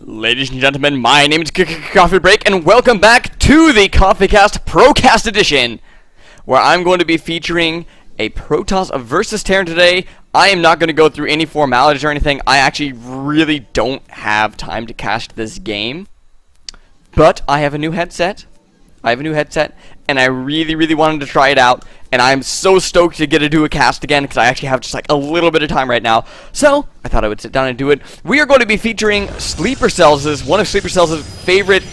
Ladies and gentlemen, my name is Coffee Break, and welcome back to the CoffeeCast ProCast Edition, where I'm going to be featuring a Protoss versus Terran today. I am not going to go through any formalities or anything. I actually really don't have time to cast this game, but I have a new headset. And I really wanted to try it out, and I'm so stoked to get to do a cast again because I actually have just like a little bit of time right now. So I thought I would sit down and do it. We are going to be featuring Sleeper Cells, one of Sleeper Cells' favorite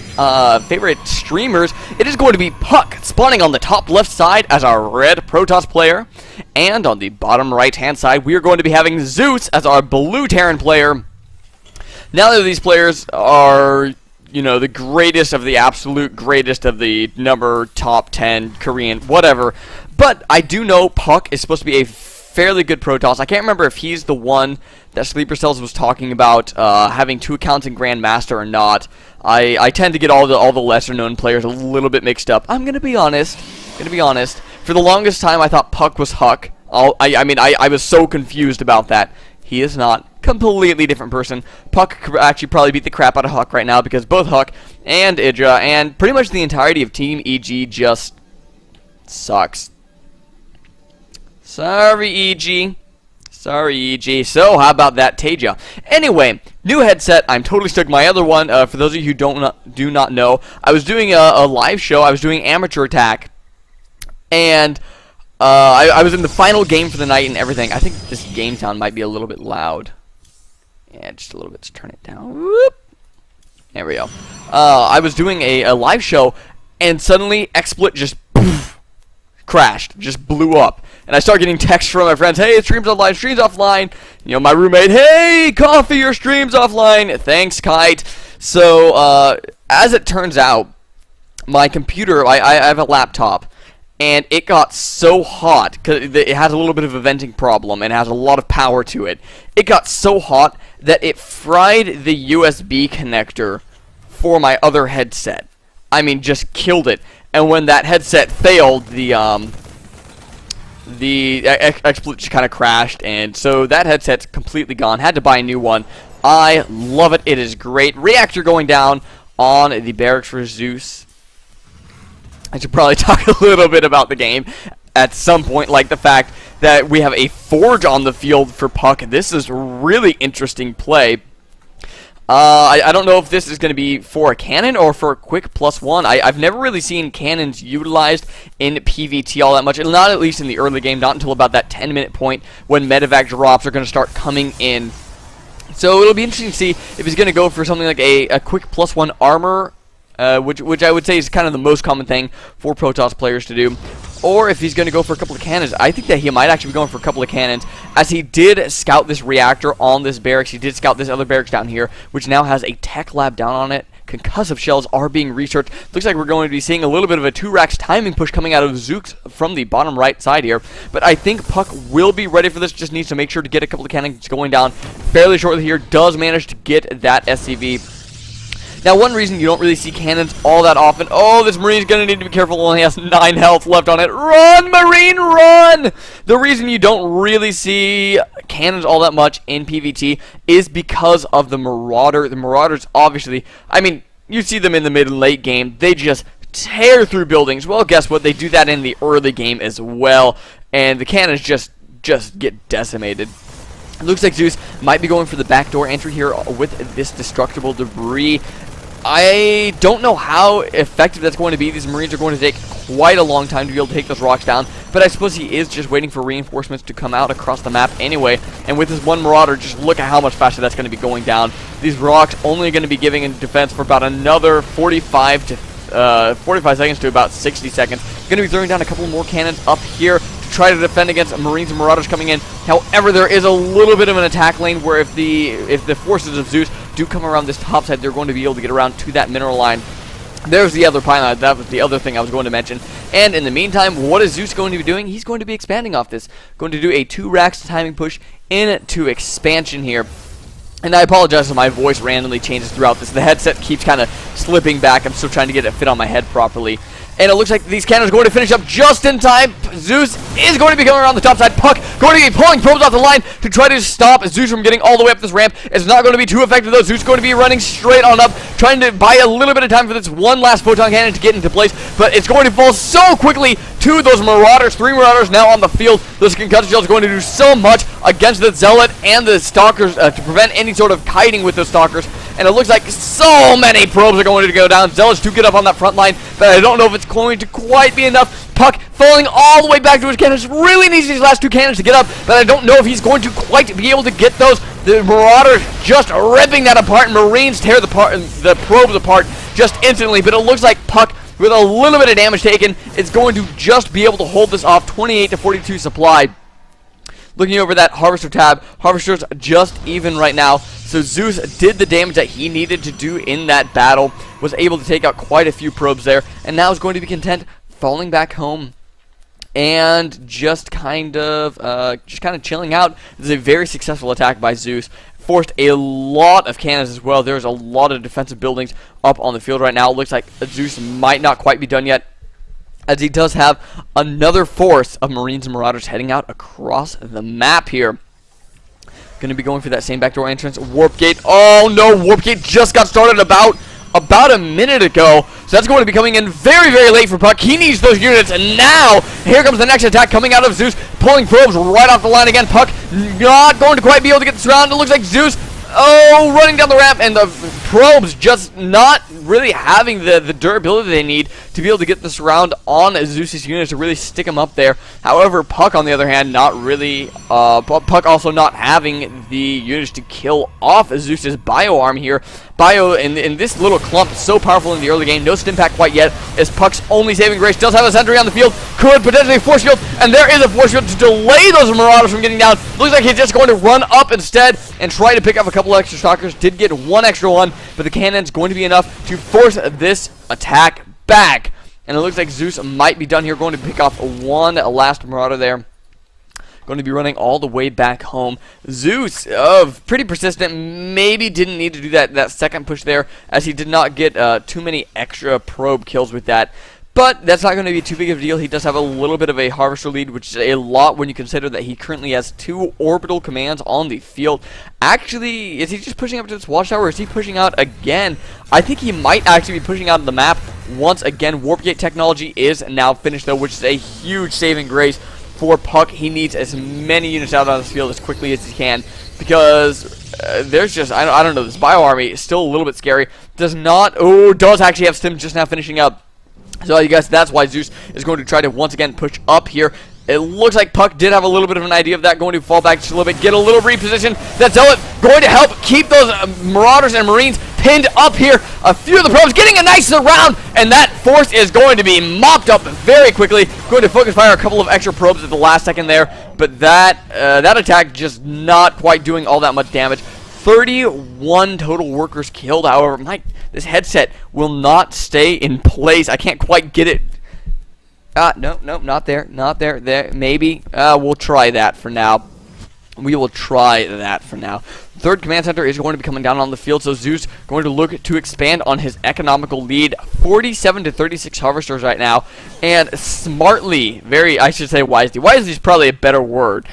streamers. It is going to be PuCK, spawning on the top left side as our red Protoss player, and on the bottom right hand side we are going to be having Zeus as our blue Terran player. Now that these players are, you know, the greatest of the absolute greatest of the number top 10 Korean, whatever. But I do know PuCK is supposed to be a fairly good Protoss. I can't remember if he's the one that Sleeper Cells was talking about having 2 accounts in Grandmaster or not. I tend to get all the lesser known players a little bit mixed up. I'm gonna be honest. For the longest time I thought PuCK was Huck. I was so confused about that. He is not. Completely different person. PuCK could actually probably beat the crap out of Huck right now because both Huck and Idra and pretty much the entirety of Team EG just sucks. Sorry, EG. So, how about that, Taja? Anyway, new headset. I'm totally stuck. My other one, for those of you who do not know, I was doing a live show. I was doing Amateur Attack, and I was in the final game for the night and everything. I think this game sound might be a little bit loud. Yeah, just a little bit. Let's turn it down. Whoop. There we go. I was doing a live show, and suddenly XSplit just crashed, just blew up. And I started getting texts from my friends, hey, stream's offline. You know, my roommate, hey, Coffee, your stream's offline. Thanks, Kite. So, as it turns out, my computer, I have a laptop, and it got so hot, because it has a little bit of a venting problem, and has a lot of power to it. It got so hot that it fried the USB connector for my other headset. I mean, just killed it. And when that headset failed, the XSplit just kind of crashed, and so that headset's completely gone. Had to buy a new one. I love it. It is great. Reactor going down on the barracks for Zeus. I should probably talk a little bit about the game at some point, like the fact that we have a Forge on the field for PuCK. This is really interesting play. I don't know if this is going to be for a cannon or for a quick +1. I've never really seen cannons utilized in PvT all that much, and not at least in the early game, not until about that 10-minute point when medevac drops are going to start coming in. So it'll be interesting to see if he's going to go for something like a quick +1 armor, which I would say is kind of the most common thing for Protoss players to do, or if he's going to go for a couple of cannons. I think that he might actually be going for a couple of cannons, as he did scout this reactor on this barracks. He did scout this other barracks down here, which now has a tech lab down on it. Concussive shells are being researched. Looks like we're going to be seeing a little bit of a 2-racks timing push coming out of Zeus from the bottom right side here. But I think PuCK will be ready for this. Just needs to make sure to get a couple of cannons going down fairly shortly here. Does manage to get that SCV. Now, one reason you don't really see cannons all that often... Oh, this Marine's going to need to be careful. Only has 9 health left on it. Run, Marine, run! The reason you don't really see cannons all that much in PvT is because of the Marauder. The Marauders, obviously... I mean, you see them in the mid and late game. They just tear through buildings. Well, guess what? They do that in the early game as well. And the cannons just get decimated. It looks like Zeus might be going for the backdoor entry here with this destructible debris. I don't know how effective that's going to be. These Marines are going to take quite a long time to be able to take those rocks down, but I suppose he is just waiting for reinforcements to come out across the map anyway. And with his one Marauder, just look at how much faster that's going to be going down. These rocks only going to be giving in defense for about another 45 seconds to about 60 seconds. Going to be throwing down a couple more cannons up here to try to defend against Marines and Marauders coming in. However, there is a little bit of an attack lane where if the forces of Zeus do come around this top side, they're going to be able to get around to that mineral line. There's the other pylon. That was the other thing I was going to mention. And in the meantime, what is Zeus going to be doing? He's going to be expanding off this. Going to do a 2-racks timing push into expansion here. And I apologize if my voice randomly changes throughout this. The headset keeps kind of slipping back. I'm still trying to get it fit on my head properly. And it looks like these cannons are going to finish up just in time. Zeus is going to be coming around the top side. PuCK going to be pulling probes off the line to try to stop Zeus from getting all the way up this ramp. It's not going to be too effective though. Zeus is going to be running straight on up, trying to buy a little bit of time for this one last photon cannon to get into place. But it's going to fall so quickly to those Marauders. 3 Marauders now on the field. Those concussion shells are going to do so much against the Zealot and the Stalkers to prevent any sort of kiting with those Stalkers. And it looks like so many probes are going to go down. Zealots do get up on that front line, but I don't know if it's going to quite be enough. PuCK falling all the way back to his cannons. Really needs these last 2 cannons to get up, but I don't know if he's going to quite be able to get those. The Marauders just ripping that apart. Marines tear the probes apart just instantly, but it looks like PuCK, with a little bit of damage taken, is going to just be able to hold this off. 28 to 42 supply. Looking over that Harvester tab, Harvester's just even right now. So Zeus did the damage that he needed to do in that battle, was able to take out quite a few probes there, and now is going to be content falling back home and just kind of chilling out. This is a very successful attack by Zeus. Forced a lot of cannons as well. There's a lot of defensive buildings up on the field right now. It looks like Zeus might not quite be done yet, as he does have another force of Marines and Marauders heading out across the map here. Going to be going for that same backdoor entrance. Warp gate. Oh no, warp gate just got started about a minute ago. So that's going to be coming in very, very late for PuCK. He needs those units, and now here comes the next attack coming out of Zeus, pulling probes right off the line again. PuCK not going to quite be able to get this round. It looks like Zeus, running down the ramp, and the probes just not really having the durability they need to be able to get this round on Zeus's units to really stick him up there. However, PuCK on the other hand, not really, PuCK also not having the units to kill off Zeus's bio arm here. Bio in this little clump, so powerful in the early game. No stim pack quite yet, as PuCK's only saving grace. Does have a sentry on the field, could potentially force field, and there is a force field to delay those Marauders from getting down. Looks like he's just going to run up instead and try to pick up a couple extra Stalkers. Did get 1 extra one, but the cannon's going to be enough to force this attack back. And it looks like Zeus might be done here. Going to pick off 1 last Marauder there. Going to be running all the way back home. Zeus, pretty persistent. Maybe didn't need to do that second push there, as he did not get too many extra probe kills with that. But that's not going to be too big of a deal. He does have a little bit of a Harvester lead, which is a lot when you consider that he currently has 2 orbital commands on the field. Actually, is he just pushing up to this watchtower, or is he pushing out again? I think he might actually be pushing out of the map once again. Warp gate technology is now finished, though, which is a huge saving grace for PuCK. He needs as many units out on this field as quickly as he can, because there's just, I don't know, this bio army is still a little bit scary. Does actually have stim just now finishing up. So I guess that's why Zeus is going to try to once again push up here. It looks like PuCK did have a little bit of an idea of that, going to fall back just a little bit, get a little reposition. That Zealot going to help keep those Marauders and Marines pinned up here. A few of the probes getting a nice round, and that force is going to be mopped up very quickly. Going to focus fire a couple of extra probes at the last second there, but that attack just not quite doing all that much damage. 31 total workers killed. However, this headset will not stay in place. I can't quite get it. No, not there. There, maybe. We'll try that for now. We will try that for now. Third command center is going to be coming down on the field, so Zeus going to look to expand on his economical lead. 47 to 36 Harvesters right now, and smartly, I should say wisely. Wisely is probably a better word.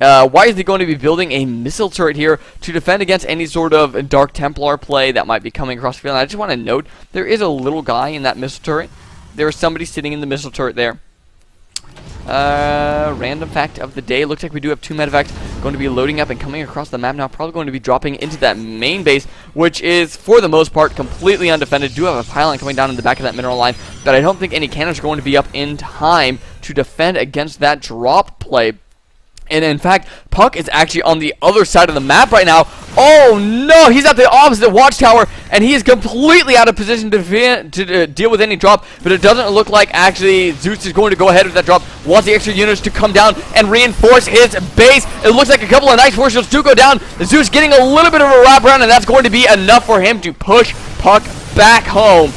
Wisely going to be building a missile turret here to defend against any sort of Dark Templar play that might be coming across the field. And I just want to note, there is a little guy in that missile turret. There is somebody sitting in the missile turret there. Random fact of the day. Looks like we do have 2 medevacs going to be loading up and coming across the map now. Probably going to be dropping into that main base, which is, for the most part, completely undefended. Do have a pylon coming down in the back of that mineral line, but I don't think any cannons are going to be up in time to defend against that drop play. And in fact, PuCK is actually on the other side of the map right now. Oh no, he's at the opposite watchtower, and he is completely out of position to deal with any drop. But it doesn't look like actually Zeus is going to go ahead with that drop. Wants the extra units to come down and reinforce his base. It looks like a couple of nice force shields do go down. Zeus getting a little bit of a wraparound, and that's going to be enough for him to push PuCK back home.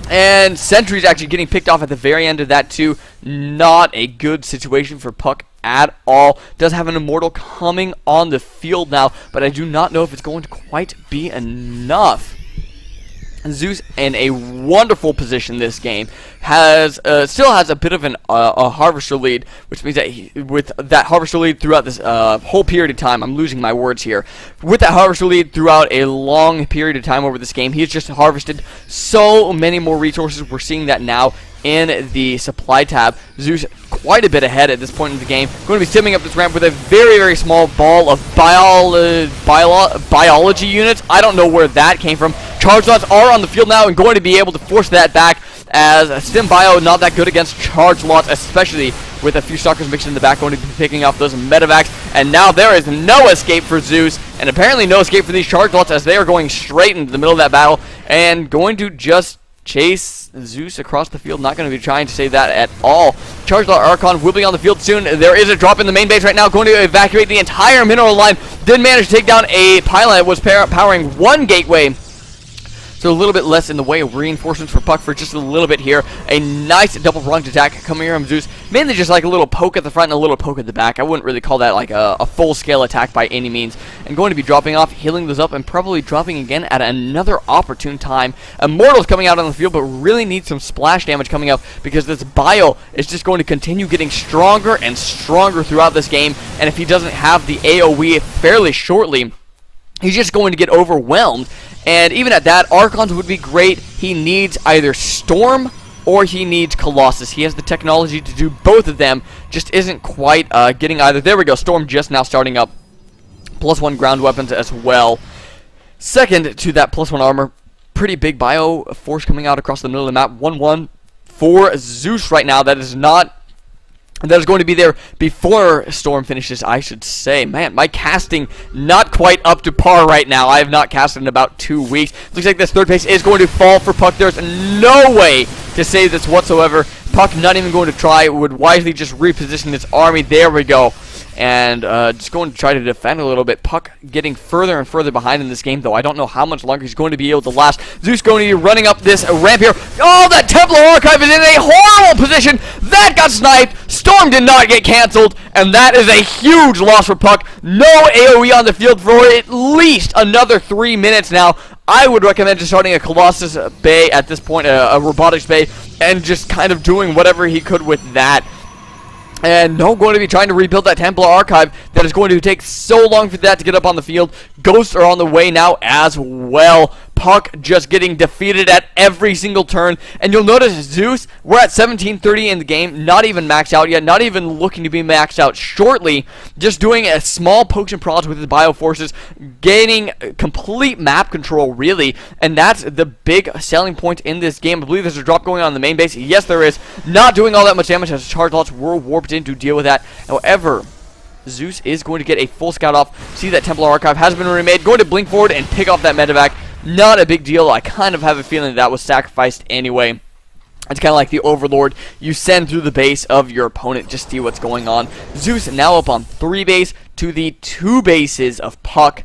And Sentry's actually getting picked off at the very end of that too. Not a good situation for PuCK at all. Does have an Immortal coming on the field now, but I do not know if it's going to quite be enough. Zeus in a wonderful position this game, still has a bit of a harvester lead, which means that with that harvester lead throughout this whole period of time, I'm losing my words here, with that harvester lead throughout a long period of time over this game, he's just harvested so many more resources. We're seeing that now in the supply tab. Zeus quite a bit ahead at this point in the game. Going to be simming up this ramp with a very, very small ball of biology units. I don't know where that came from. Charge lots are on the field now and going to be able to force that back, as Stim Bio not that good against charge lots, especially with a few stalkers mixed in the back, going to be picking off those medevacs. And now there is no escape for Zeus, and apparently no escape for these charge lots, as they are going straight into the middle of that battle and going to just chase Zeus across the field. Not going to be trying to save that at all. Charge Lot Archon will be on the field soon. There is a drop in the main base right now, going to evacuate the entire mineral line. Did manage to take down a pylon that was powering one gateway. So a little bit less in the way of reinforcements for PuCK for just a little bit here. A nice double-pronged attack coming here from Zeus. Mainly just like a little poke at the front and a little poke at the back. I wouldn't really call that like a full-scale attack by any means. And going to be dropping off, healing those up, and probably dropping again at another opportune time. Immortal's coming out on the field, but really needs some splash damage coming up, because this bio is just going to continue getting stronger and stronger throughout this game. And if he doesn't have the AoE fairly shortly, he's just going to get overwhelmed. And even at that, Archons would be great. He needs either Storm or he needs Colossus. He has the technology to do both of them, just isn't quite getting either. There we go, Storm just now starting up. +1 ground weapons as well. Second to that +1 armor. Pretty big bio force coming out across the middle of the map. 1-1 for Zeus right now. That is going to be there before Storm finishes, I should say. Man, my casting not quite up to par right now. I have not casted in about 2 weeks. Looks like this third base is going to fall for PuCK. There's no way to save this whatsoever. PuCK not even going to try. Would wisely just reposition its army. There we go. And just going to try to defend a little bit. PuCK getting further and further behind in this game, though. I don't know how much longer he's going to be able to last. Zeus going to be running up this ramp here. Oh, that Templar Archive is in a horrible position. That got sniped. Storm did not get canceled, and that is a huge loss for PuCK. No AoE on the field for at least another 3 minutes now. I would recommend just starting a Colossus Bay at this point, a Robotics Bay, and just kind of doing whatever he could with that. And no, going to be trying to rebuild that Templar Archive. That is going to take so long for that to get up on the field. Ghosts are on the way now as well. PuCK just getting defeated at every single turn. And you'll notice Zeus, we're at 1730 in the game, not even maxed out yet, not even looking to be maxed out shortly. Just doing a small pokes and prods with his bioforces, gaining complete map control, really. And that's the big selling point in this game. I believe there's a drop going on in the main base. Yes, there is. Not doing all that much damage as charge lots were warped in to deal with that. However, Zeus is going to get a full scout off. See that Templar Archive has been remade. Going to blink forward and pick off that medevac. Not a big deal. I kind of have a feeling that was sacrificed anyway. It's kind of like the Overlord. You send through the base of your opponent. Just see what's going on. Zeus now up on 3 base to the 2 bases of PuCK.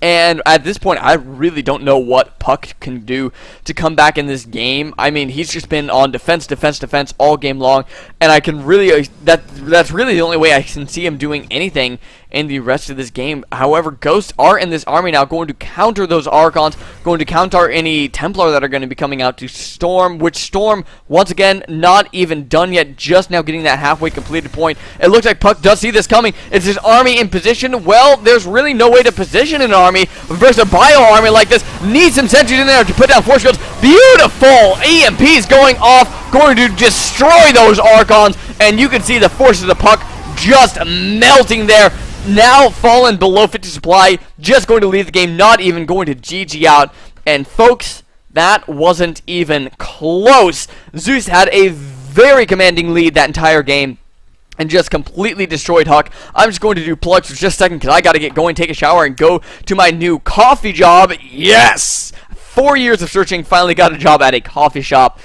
And at this point, I really don't know what PuCK can do to come back in this game. I mean, he's just been on defense all game long, and I can really that's really the only way I can see him doing anything in the rest of this game. However, Ghosts are in this army now, going to counter those Archons, going to counter any Templar that are going to be coming out to Storm, which Storm, once again, not even done yet, just now getting that halfway completed point. It looks like PuCK does see this coming. Is his army in position? Well, there's really no way to position an army versus a bio army like this. Needs some sentries in there to put down force shields. Beautiful EMPs going off, going to destroy those Archons, and you can see the forces of PuCK just melting there. Now fallen below 50 supply, just going to leave the game, not even going to GG out. And folks, that wasn't even close. Zeus had a very commanding lead that entire game and just completely destroyed HuCK. I'm just going to do plugs for just a second because I got to get going, take a shower, and go to my new coffee job. Yes! 4 years of searching, finally got a job at a coffee shop.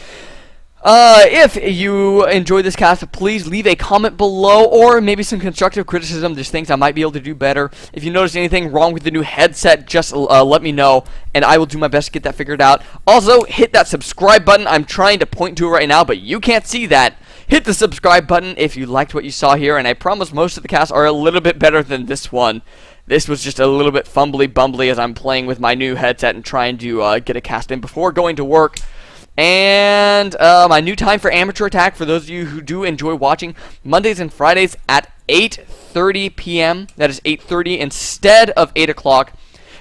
If you enjoyed this cast, please leave a comment below, or maybe some constructive criticism, just things I might be able to do better. If you notice anything wrong with the new headset, just let me know, and I will do my best to get that figured out. Also, hit that subscribe button. I'm trying to point to it right now, but you can't see that. Hit the subscribe button if you liked what you saw here, and I promise most of the casts are a little bit better than this one. This was just a little bit fumbly-bumbly as I'm playing with my new headset and trying to get a cast in before going to work. And my new time for Amateur Attack, for those of you who do enjoy watching, Mondays and Fridays at 8:30 p.m. That is 8:30 instead of 8 o'clock.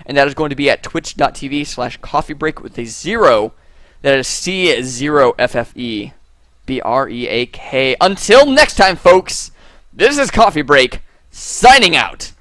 And that is going to be at twitch.tv/coffeebreak with a 0. That is C0FFEBREAK. Until next time, folks, this is Coffee Break, signing out.